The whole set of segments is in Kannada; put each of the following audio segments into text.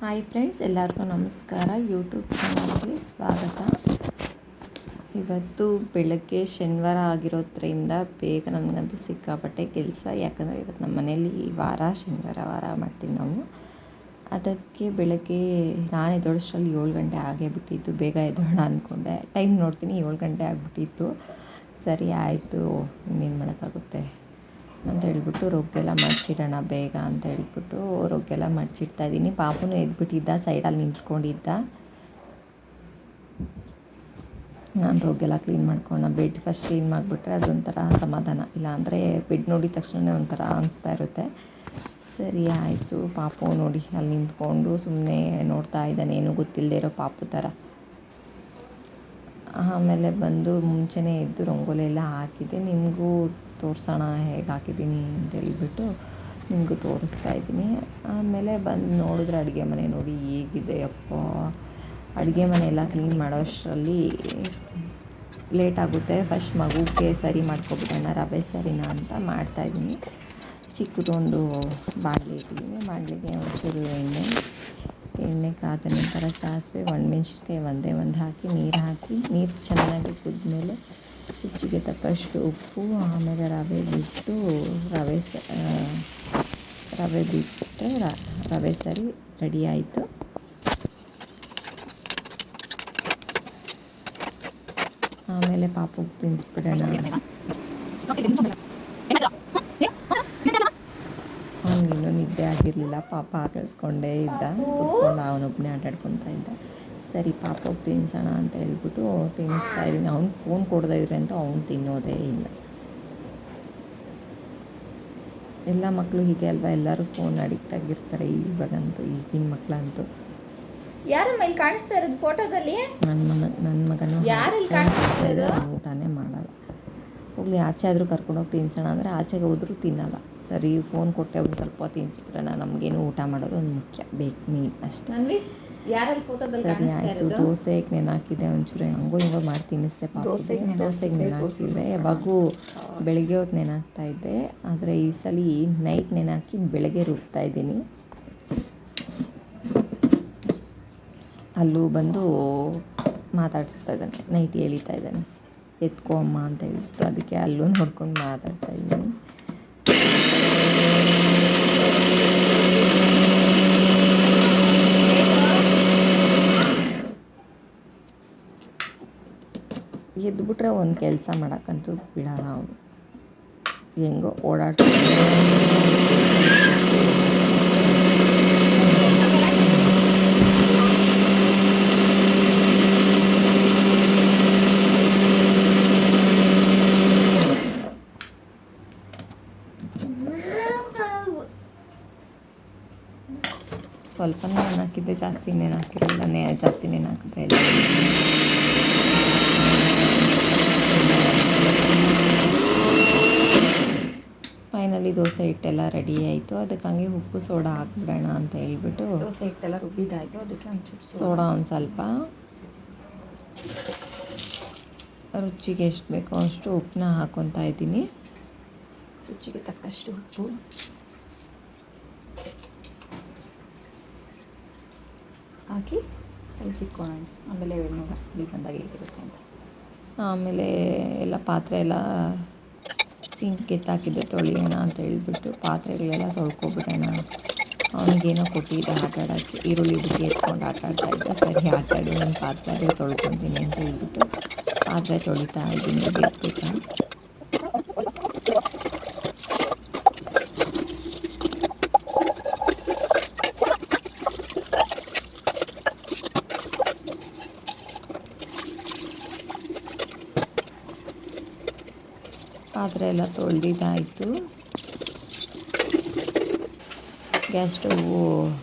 ಹಾಯ್ ಫ್ರೆಂಡ್ಸ್, ಎಲ್ಲರಿಗೂ ನಮಸ್ಕಾರ. ಯೂಟ್ಯೂಬ್ ಚಾನಲ್ಗೆ ಸ್ವಾಗತ. ಇವತ್ತು ಬೆಳಗ್ಗೆ ಶನಿವಾರ ಆಗಿರೋದ್ರಿಂದ ಬೇಗ ನನಗಂತೂ ಸಿಕ್ಕಾಪಟ್ಟೆ ಕೆಲಸ. ಯಾಕಂದರೆ ಇವತ್ತು ನಮ್ಮ ಮನೇಲಿ ಶನಿವಾರ ಮಾಡ್ತೀವಿ ನಾವು. ಅದಕ್ಕೆ ಬೆಳಗ್ಗೆ ನಾನು ಎದ್ದೋಳಷ್ಟರಲ್ಲಿ 7 ಗಂಟೆ ಆಗೇ ಬಿಟ್ಟಿತ್ತು. ಬೇಗ ಎದ್ದೋಣ ಅಂದ್ಕೊಂಡೆ. ಟೈಮ್ ನೋಡ್ತೀನಿ 7 ಗಂಟೆ ಆಗಿಬಿಟ್ಟಿತ್ತು. ಸರಿ ಆಯಿತು, ಇನ್ನೇನು ಮಾಡೋಕ್ಕಾಗುತ್ತೆ ಅಂತ ಹೇಳ್ಬಿಟ್ಟು ರೊಗ್ಗೆಲ್ಲ ಮಡಚಿಡೋಣ ಬೇಗ ಅಂತ ಹೇಳ್ಬಿಟ್ಟು ರೊಗ್ಗೆಲ್ಲ ಮಡಚಿಡ್ತಾಯಿದ್ದೀನಿ. ಪಾಪುನು ಎದ್ಬಿಟ್ಟಿದ್ದ, ಸೈಡಲ್ಲಿ ನಿಂತ್ಕೊಂಡಿದ್ದ. ನಾನು ರೊಗ್ಗೆಲ್ಲ ಕ್ಲೀನ್ ಮಾಡ್ಕೊಳ್ಳೋಣ, ಬೆಡ್ ಫಸ್ಟ್ ಕ್ಲೀನ್ ಮಾಡಿಬಿಟ್ರೆ ಅದೊಂಥರ ಸಮಾಧಾನ. ಇಲ್ಲಾಂದರೆ ಬೆಡ್ ನೋಡಿದ ತಕ್ಷಣ ಒಂಥರ ಅನಿಸ್ತಾ ಇರುತ್ತೆ. ಸರಿ ಆಯಿತು. ಪಾಪು ನೋಡಿ ಅಲ್ಲಿ ನಿಂತ್ಕೊಂಡು ಸುಮ್ಮನೆ ನೋಡ್ತಾ ಇದ್ದಾನೆ, ಏನೂ ಗೊತ್ತಿಲ್ಲದೆ ಇರೋ ಪಾಪು ಥರ. ಆಮೇಲೆ ಬಂದು ಮುಂಚೆನೇ ಎದ್ದು ರಂಗೋಲಿ ಎಲ್ಲ ಹಾಕಿದ್ದೆ. ನಿಮಗೂ ತೋರಿಸೋಣ ಹೇಗೆ ಹಾಕಿದ್ದೀನಿ ಅಂತ ಹೇಳ್ಬಿಟ್ಟು ನಿಮಗೂ ತೋರಿಸ್ತಾ ಇದ್ದೀನಿ. ಆಮೇಲೆ ಬಂದು ನೋಡಿದ್ರೆ ಅಡುಗೆ ಮನೆ ನೋಡಿ ಹೇಗಿದೆ. ಅಪ್ಪ, ಅಡುಗೆ ಮನೆ ಎಲ್ಲ ಕ್ಲೀನ್ ಮಾಡೋ ಅಷ್ಟರಲ್ಲಿ ಲೇಟ್ ಆಗುತ್ತೆ. ಫಸ್ಟ್ ಮಗುಗೆ ಸರಿ ಮಾಡ್ಕೊಬಿಡೋಣ, ರವೆ ಸರಿನಾ ಅಂತ ಮಾಡ್ತಾಯಿದ್ದೀನಿ. ಚಿಕ್ಕದೊಂದು ಬಾಣಲೆ ಇಟ್ಟಿದ್ದೀನಿ. ಬಾಣಲೆಗೆ ಒಂಚೂರು ಎಣ್ಣೆ ಕಾದ ನಂತರ ಸಾಸಿವೆ, ಒಣಮೆಣ್ಸಿನ್ಕಾಯಿ ಒಂದೇ ಒಂದು ಹಾಕಿ ನೀರು ಚೆನ್ನಾಗಿ ಕುದ್ಮೇಲೆ ರುಚಿಗೆ ತಕ್ಕಷ್ಟು ಉಪ್ಪು, ಆಮೇಲೆ ರವೆ ಬಿಟ್ಟು ರವೆ ಬಿಟ್ಟರೆ ರವೆ ಸರಿ ರೆಡಿ ಆಯಿತು. ಆಮೇಲೆ ಪಾಪುಗೆ ತಿನ್ನಿಸ್ಬಿಡೋಣ. ಅವನಿಗಿನ್ನೂ ನಿದ್ದೆ ಆಗಿರಲಿಲ್ಲ. ಪಾಪ ಹಾಕಿಸ್ಕೊಂಡೇ ಇದ್ದ, ಕುತ್ಕೊಂಡು ಅವನೊಬ್ಬನೇ ಆಟಾಡ್ಕೊತಾ ಇದ್ದ. ಸರಿ ಪಾಪಗೆ ತಿನ್ನಿಸೋಣ ಅಂತ ಹೇಳ್ಬಿಟ್ಟು ತಿನ್ನಿಸ್ತಾ ಇದ್ದೀನಿ. ಅವ್ನು ಫೋನ್ ಕೊಡದೇ ಇದ್ರೆ ಅಂತ ಅವ್ನು ತಿನ್ನೋದೇ ಇಲ್ಲ. ಎಲ್ಲ ಮಕ್ಕಳು ಹೀಗೆ ಅಲ್ವಾ, ಎಲ್ಲರೂ ಫೋನ್ ಅಡಿಕ್ಟ್ ಆಗಿರ್ತಾರೆ ಇವಾಗಂತೂ, ಈಗಿನ ಮಕ್ಕಳಂತೂ. ಯಾರಮ್ಮ ಇಲ್ಲಿ ಕಾಣಿಸ್ತಾ ಇರೋದು ಫೋಟೋದಲ್ಲಿ? ನನ್ನ ಮಗನೂ ಊಟನೇ ಮಾಡಲ್ಲ. ಹೋಗ್ಲಿ, ಆಚೆ ಆದರೂ ಕರ್ಕೊಂಡೋಗಿ ತಿನ್ನಿಸೋಣ ಅಂದರೆ ಆಚೆಗೆ ಹೋದರೂ ತಿನ್ನಲ್ಲ. ಸರಿ ಫೋನ್ ಕೊಟ್ಟೆ ಒಂದು ಸ್ವಲ್ಪ ತಿನ್ನಿಸ್ಬಿಡೋಣ, ನಮಗೇನು ಊಟ ಮಾಡೋದು ಒಂದು ಮುಖ್ಯ, ಬೇಕು ಮೀನು ಅಷ್ಟೇ. ಯಾರಲ್ಲಿ ಫೋಟೋದಲ್ಲಿ ಸರಿ ಆಯಿತು. ದೋಸೆಗೆ ನೆನಾಕಿದೆ, ಒಂಚೂರು ಹಂಗೋ ಮಾಡಿ ತಿನ್ನಿಸ್ದೆ. ದೋಸೆಗೆ ನೆನಾಕಿದೆ. ಯಾವಾಗೂ ಬೆಳಗ್ಗೆ ಹೊತ್ತು ನೆನಾಕ್ತಾ ಇದ್ದೆ, ಆದರೆ ಈ ಸಲ ನೈಟ್ ನೆನಾಕಿ ಬೆಳಗ್ಗೆ ರುಬ್ತಾ ಇದ್ದೀನಿ. ಅಲ್ಲೂ ಬಂದು ಮಾತಾಡಿಸ್ತಾ ಇದ್ದಾನೆ, ನೈಟ್ ಎಳಿತಾ ಇದ್ದಾನೆ, ಎತ್ಕೋ ಅಮ್ಮ ಅಂತ ಹೇಳ್ಬಿಟ್ಟು. ಅದಕ್ಕೆ ಅಲ್ಲೂ ನೋಡ್ಕೊಂಡು ಮಾತಾಡ್ತಾ ಇದ್ದೀನಿ. ಎದ್ಬಿಟ್ರೆ ಒಂದು ಕೆಲಸ ಮಾಡೋಕ್ಕಂತೂ ಬಿಡಲ್ಲ ಅವನು. ಹೆಂಗೋ ಓಡಾಡ್ಸ್ಕೊಂಡು ಸ್ವಲ್ಪ ನೆನಾಕಿದ್ದೆ, ಜಾಸ್ತಿ ನೆನಾಕಿರಲಿಲ್ಲ. ಜಾಸ್ತಿ ನೆನಾಕಿದ್ರೆ ಇಲ್ಲ. ಫೈನಲಿ ದೋಸೆ ಹಿಟ್ಟೆಲ್ಲ ರೆಡಿ ಆಯಿತು. ಅದಕ್ಕೆ ಹಂಗೆ ಉಪ್ಪು ಸೋಡಾ ಹಾಕ್ಬಿಡೋಣ ಅಂತ ಹೇಳ್ಬಿಟ್ಟು ದೋಸೆ ಹಿಟ್ಟೆಲ್ಲ ರುಬ್ಬಿದ್ದಾಯಿತು. ಅದಕ್ಕೆ ಒಂಚೂರು ಸೋಡಾ ಒಂದು ಸ್ವಲ್ಪ, ರುಚಿಗೆ ಎಷ್ಟು ಬೇಕೋ ಅಷ್ಟು ಉಪ್ಪನ್ನ ಹಾಕ್ಕೊತಾ ಇದ್ದೀನಿ. ರುಚಿಗೆ ತಕ್ಕಷ್ಟು ಉಪ್ಪು ಹಾಕಿ ಕಲಿಸಿಕೊಳ್ಳೋಣ. ಆಮೇಲೆ ಹುಳಿ ಬಂದಾಗ ಹೇಗಿರುತ್ತೆ ಅಂತ. ಆಮೇಲೆ ಎಲ್ಲ ಪಾತ್ರೆ ಎಲ್ಲ ಸಿಂಕ್ ಎತ್ತಾಕಿದ್ದೆ, ತೊಳೆಯೋಣ ಅಂತ ಹೇಳ್ಬಿಟ್ಟು ಪಾತ್ರೆಗಳೆಲ್ಲ ತೊಳ್ಕೊಬಿಡೋಣ. ಅವನಿಗೇನೋ ಕೊಟ್ಟಿದ್ದೆ ಆಟಾಡೋಕ್ಕೆ, ಈರುಳ್ಳಿ ಬುಟ್ಟಿ ಎತ್ಕೊಂಡು ಆಟಾಡ್ತಾಯಿದ್ದೆ. ಸರಿ ಆಟಾಡಿ ಒಂದು ಪಾತ್ರೆ ತೊಳ್ಕೊತೀನಿ ಅಂತ ಹೇಳ್ಬಿಟ್ಟು ಪಾತ್ರೆ ತೊಳಿತಾ ಇದ್ದೀನಿ ಬೇಕ. ಪಾತ್ರೆ ಎಲ್ಲ ತೊಳೆದಿದ್ದಾಯಿತು. ಗ್ಯಾಸ್ ಸ್ಟವ್ವು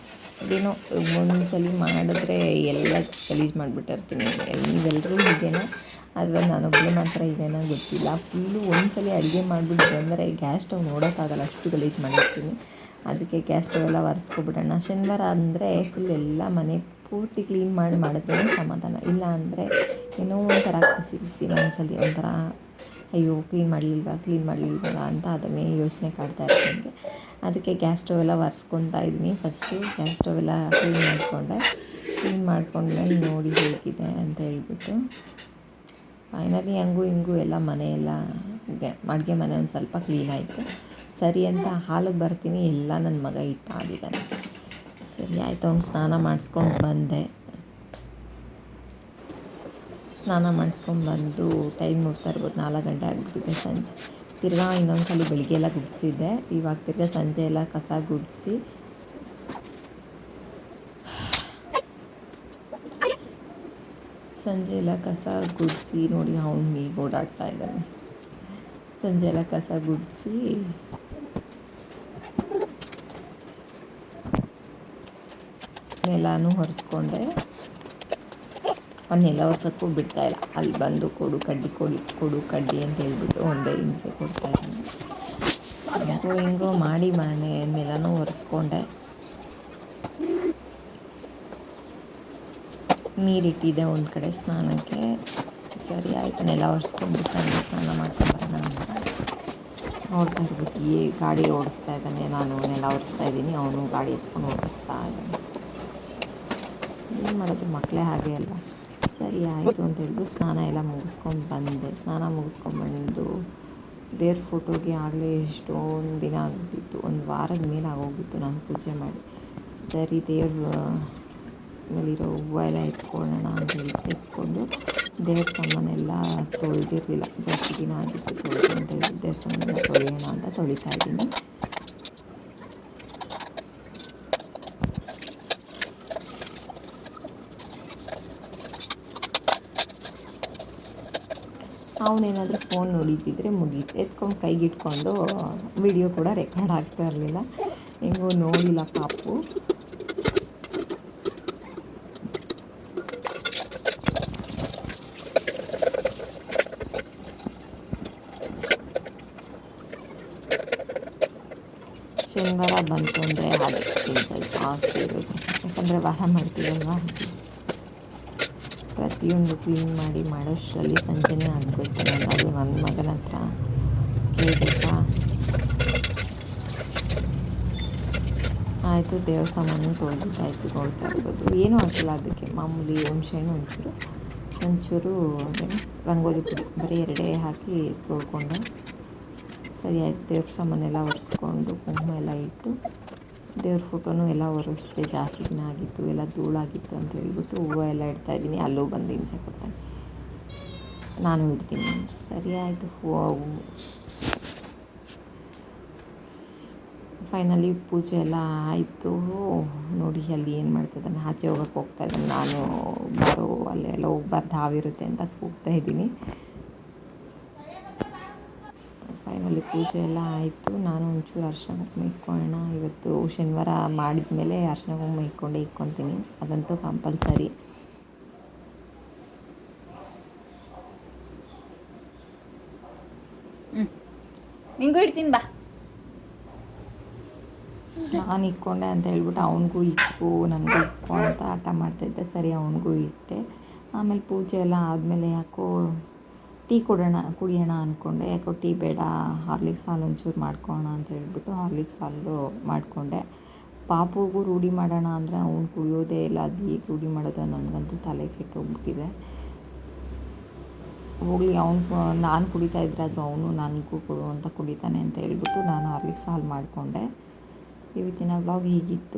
ಅದೇನೋ ಒಂದ್ಸಲ ಮಾಡಿದ್ರೆ ಎಲ್ಲ ಗಲೀಜು ಮಾಡಿಬಿಟ್ಟಿರ್ತೀನಿ. ನೀವೆಲ್ಲರೂ ಹೀಗೇನೋ, ಆದರೆ ನಾನೊಬ್ಬಳು ಮಾತ್ರ ಇದೇನೋ ಗೊತ್ತಿಲ್ಲ. ಫುಲ್ಲು ಒಂದ್ಸಲ ಅಡುಗೆ ಮಾಡಿಬಿಟ್ಟು ಬಂದರೆ ಗ್ಯಾಸ್ ಸ್ಟವ್ ನೋಡೋಕ್ಕಾಗಲ್ಲ, ಅಷ್ಟು ಗಲೀಜು ಮಾಡಿರ್ತೀನಿ. ಅದಕ್ಕೆ ಗ್ಯಾಸ್ ಸ್ಟವ್ ಎಲ್ಲ ಒರೆಸ್ಕೊಬಿಡೋಣ. ಶನಿವಾರ ಅಂದರೆ ಫುಲ್ ಎಲ್ಲ ಮನೆ ಪೂರ್ತಿ ಕ್ಲೀನ್ ಮಾಡಿದ್ರೆ ಸಮಾಧಾನ. ಇಲ್ಲ ಅಂದರೆ ಏನೋ ಒಂಥರ ಬಿಸಿ ಮನಸ್ಸಲ್ಲಿ ಒಂಥರ ಅಯ್ಯೋ ಕ್ಲೀನ್ ಮಾಡಲಿಲ್ವಾ ಅಂತ ಅದನ್ನೇ ಯೋಚನೆ ಕಾಡ್ತಾ ಇರುತ್ತೆ ನನಗೆ. ಅದಕ್ಕೆ ಗ್ಯಾಸ್ ಸ್ಟವ್ ಎಲ್ಲ ಒರೆಸ್ಕೊತಾ ಇದ್ದೀನಿ. ಫಸ್ಟು ಗ್ಯಾಸ್ ಸ್ಟವ್ ಎಲ್ಲ ಕ್ಲೀನ್ ಮಾಡ್ಕೊಂಡ್ಮೇಲೆ ನೋಡಿ ಹೇಗಿದೆ ಅಂತ ಹೇಳ್ಬಿಟ್ಟು ಫೈನಲಿ ಹಂಗೂ ಹಿಂಗೂ ಎಲ್ಲ ಮನೆಯೆಲ್ಲ ಅಡುಗೆ ಮನೆ ಒಂದು ಸ್ವಲ್ಪ ಕ್ಲೀನ್ ಆಯಿತು. ಸರಿ ಅಂತ ಹಾಲಿಗೆ ಬರ್ತೀನಿ, ಎಲ್ಲ ನನ್ನ ಮಗ ಇಟ್ಟಾಡಿದ್ದಾನೆ. ಸರಿ ಆಯಿತು, ಅವ್ನು ಸ್ನಾನ ಮಾಡಿಸ್ಕೊಂಡು ಬಂದೆ. ಸ್ನಾನ ಮಾಡಿಸ್ಕೊಂಡು ಬಂದು ಟೈಮ್ ನೋಡ್ತಾ ಇರ್ಬೋದು 4 ಗಂಟೆ ಆಗಿಬಿಟ್ಟಿದೆ ಸಂಜೆ. ತಿರ್ಗಾ ಇನ್ನೊಂದು ಸಲ ಬೆಳಿಗ್ಗೆ ಎಲ್ಲ ಗುಡಿಸಿದ್ದೆ. ಇವಾಗ ತಿರ್ಗಾ ಸಂಜೆ ಎಲ್ಲ ಕಸ ಗುಡಿಸಿ ನೋಡಿ ಅವ್ನು ಈಗ ಓಡಾಡ್ತಾ ಇದ್ದಾನೆ. ಸಂಜೆ ಎಲ್ಲ ಕಸ ಗುಡಿಸಿ ನೆಲನೂ ಒರೆಸ್ಕೊಂಡೆ. ಅವನ್ನೆಲ್ಲ ಒರ್ಸೋಕ್ಕೂ ಬಿಡ್ತಾಯಿಲ್ಲ. ಅಲ್ಲಿ ಬಂದು ಕೊಡು ಕಡ್ಡಿ ಅಂತ ಹೇಳ್ಬಿಟ್ಟು ಒಂದೇ ಹಿಂಸೆ ಕೊಡ್ತಾಯಿದ್ದಾನೆ. ಹಿಂಗೋ ಮಾಡಿ ನೆಲನೂ ಒರೆಸ್ಕೊಂಡೆ. ನೀರಿಟ್ಟಿದ್ದೆ ಒಂದು ಕಡೆ ಸ್ನಾನಕ್ಕೆ. ಸರಿ ಆಯಿತು, ನೆಲ ಒರೆಸ್ಕೊಂಡ್ಬಿಟ್ಟು ನನಗೆ ಸ್ನಾನ ಮಾಡ್ಕೊಂಬರೋಣ ಅಂತ ನೋಡ್ತಾ ಇರ್ಬೋದು. ಗಾಡಿ ಓಡಿಸ್ತಾ ಇದ್ದಾನೆ, ನಾನು ನೆಲ ಒರೆಸ್ತಾ ಇದ್ದೀನಿ, ಅವನು ಗಾಡಿ ಎತ್ಕೊಂಡು ಓಡಿಸ್ತಾ ಇದ್ದಾನೆ. ಏನು ಮಾಡೋದು, ಮಕ್ಕಳೇ ಹಾಗೆ ಅಲ್ವಾ. ಸರಿ ಆಯಿತು ಅಂತ ಹೇಳ್ಬಿಟ್ಟು ಸ್ನಾನ ಎಲ್ಲ ಮುಗಿಸ್ಕೊಂಡು ಬಂದೆ. ಸ್ನಾನ ಮುಗಿಸ್ಕೊಂಡ್ಬಂದು ದೇವ್ರ ಫೋಟೋಗೆ ಆಗಲೇ ಎಷ್ಟೊಂದು ದಿನ ಆಗೋಗಿತ್ತು, ಒಂದು ವಾರದ ಮೇಲೆ ಆಗೋಗಿತ್ತು ನಾನು ಪೂಜೆ ಮಾಡಿ. ಸರಿ ದೇವ್ರ ಮೇಲಿರೋ ಹೂವು ಎಲ್ಲ ಎತ್ಕೊಳ್ಳೋಣ ಅಂತ ಹೇಳ್ಬಿಟ್ಟು ಎತ್ಕೊಂಡು ದೇವ್ರ ಸಾಮಾನೆಲ್ಲ ತೊಳೆದಿರಲಿಲ್ಲ, ಜಾಸ್ತಿ ದಿನ ಆಗಿತ್ತು ತೊಳೆದು ಅಂತ ಹೇಳಿ ದೇವ್ರ ಸಾಮಾನೆಲ್ಲ ತೊಳೆಯೋಣ ಅಂತ ತೊಳಿತಾ ಇದ್ದೀನಿ. ಅವನೇನಾದರೂ ಫೋನ್ ನೋಡಿದ್ದಿದ್ರೆ ಮುಗೀತು, ಎತ್ಕೊಂಡು ಕೈಗಿಟ್ಕೊಂಡು ವಿಡಿಯೋ ಕೂಡ ರೆಕಾರ್ಡ್ ಆಗ್ತಾ ಇರಲಿಲ್ಲ. ಹೆಂಗೋ ನೋಡಿಲ್ಲ ಪಾಪು. ಶನಿವಾರ ಬಂತು ಅಂದರೆ ಅದಕ್ಕೆ ಜಾಸ್ತಿ ಇರುತ್ತೆ, ಯಾಕಂದರೆ ವಾರ ಮಾಡ್ತೀವಲ್ವ. ಪ್ರತಿಯೊಂದು ಕ್ಲೀನ್ ಮಾಡಿ ಮಾಡೋಷ್ಟರಲ್ಲಿ ಸಂಜೆನೇ ಆಗಬೇಕು. ಅದು ನನ್ನ ಮಗನ ಹತ್ರ ಕೇಳಬೇಕಾ. ಆಯಿತು, ದೇವ್ರ ಸಾಮಾನು ತೊಳೆದಿದ್ದಾಯಿತು. ನೋಡ್ತಾ ಇರ್ಬೋದು, ಏನೂ ಆಗಿಲ್ಲ ಅದಕ್ಕೆ. ಮಾಮೂಲಿ ಹುಣ್ಸೆಹಣ್ಣು ಒಂಚೂರು ರಂಗೋಲಿ ಪುಡಿ ಬರೀ 2 ಹಾಕಿ ತೊಳ್ಕೊಂಡೆ. ಸರಿ ಆಯಿತು, ದೇವ್ರ ಸಾಮಾನೆಲ್ಲ ಒರೆಸ್ಕೊಂಡು ಕುಂಕುಮ ಎಲ್ಲ ಇಟ್ಟು ದೇವ್ರ ಫೋಟೋನು ಎಲ್ಲ ಒರೆಸ್ದೆ. ಜಾಸ್ತಿ ದಿನ ಆಗಿತ್ತು, ಎಲ್ಲ ಧೂಳಾಗಿತ್ತು ಅಂತ ಹೇಳ್ಬಿಟ್ಟು ಹೂವು ಎಲ್ಲ ಇಡ್ತಾಯಿದ್ದೀನಿ. ಅಲ್ಲೂ ಬಂದು ಹಿಂಸೆ ಕೊಡ್ತಾನೆ, ನಾನು ಇಡ್ತೀನಿ. ಸರಿ ಆಯಿತು, ಫೈನಲಿ ಪೂಜೆ ಎಲ್ಲ ಆಯಿತು. ನೋಡಿ ಅಲ್ಲಿ ಏನು ಮಾಡ್ತಾಯಿದ್ದಾನೆ, ಆಚೆ ಹೋಗ್ತಾಯಿದ್ದಾನೆ. ನಾನು ಬಾರೋ ಅಲ್ಲೆಲ್ಲ ಹೋಗ್ಬಾರ್ದು, ಹಾವಿರುತ್ತೆ ಅಂತ ಕೂಗ್ತಾಯಿದ್ದೀನಿ. ಫೈನಲಿ ಪೂಜೆ ಎಲ್ಲ ಆಯಿತು. ನಾನು ಒಂಚೂರು ಅರಿಶಿನ ಕುಂಕುಮ ಇಟ್ಕೊಳ್ಳೋಣ, ಇವತ್ತು ಶನಿವಾರ ಮಾಡಿದ ಮೇಲೆ ಅರಿಶಿನ ಕುಂಕುಮ ಇಟ್ಕೊತೀನಿ, ಅದಂತೂ ಕಂಪಲ್ಸರಿ. ನಿಂಗೂ ಇಡ್ತೀನಿ ಬಾ. ನಾನು ಇಟ್ಕೊಂಡೆ ಅಂತ ಹೇಳ್ಬಿಟ್ಟು ಅವನಿಗೂ ಇಕ್ಕು ನನಗೂ ಇಕ್ಕು ಅಂತ ಆಟ ಮಾಡ್ತಾಯಿದ್ದೆ. ಸರಿ ಅವನಿಗೂ ಇಟ್ಟೆ. ಆಮೇಲೆ ಪೂಜೆ ಎಲ್ಲ ಆದಮೇಲೆ ಯಾಕೋ ಟೀ ಕುಡಿಯೋಣ ಅಂದ್ಕೊಂಡೆ. ಯಾಕೋ ಟೀ ಬೇಡ, ಹಾರ್ಲಿಕ್ಸ್ ಹಾಲು ಒಂಚೂರು ಮಾಡ್ಕೊಳ್ಳೋಣ ಅಂತ ಹೇಳ್ಬಿಟ್ಟು ಹಾರ್ಲಿಕ್ಸ್ ಹಾಲು ಮಾಡಿಕೊಂಡೆ. ಪಾಪುಗೂ ರೂಢಿ ಮಾಡೋಣ ಅಂದರೆ ಅವ್ನು ಕುಡಿಯೋದೇ ಇಲ್ಲ. ಅದು ಈಗ ರೂಢಿ ಮಾಡೋದು ನನಗಂತೂ ತಲೆ ಕೆಟ್ಟೋಗ್ಬಿಟ್ಟಿದೆ. ಹೋಗಲಿ, ನಾನು ಕುಡಿತಾ ಇದ್ರೆ ಆದರೂ ಅವನು ನನಗೂ ಕೊಡು ಅಂತ ಕುಡಿತಾನೆ ಅಂತ ಹೇಳ್ಬಿಟ್ಟು ನಾನು ಹಾರ್ಲಿಕ್ಸ್ ಹಾಲು ಮಾಡಿಕೊಂಡೆ. ಇವತ್ತಿನ ವ್ಲಾಗ್ ಹೀಗಿತ್ತು.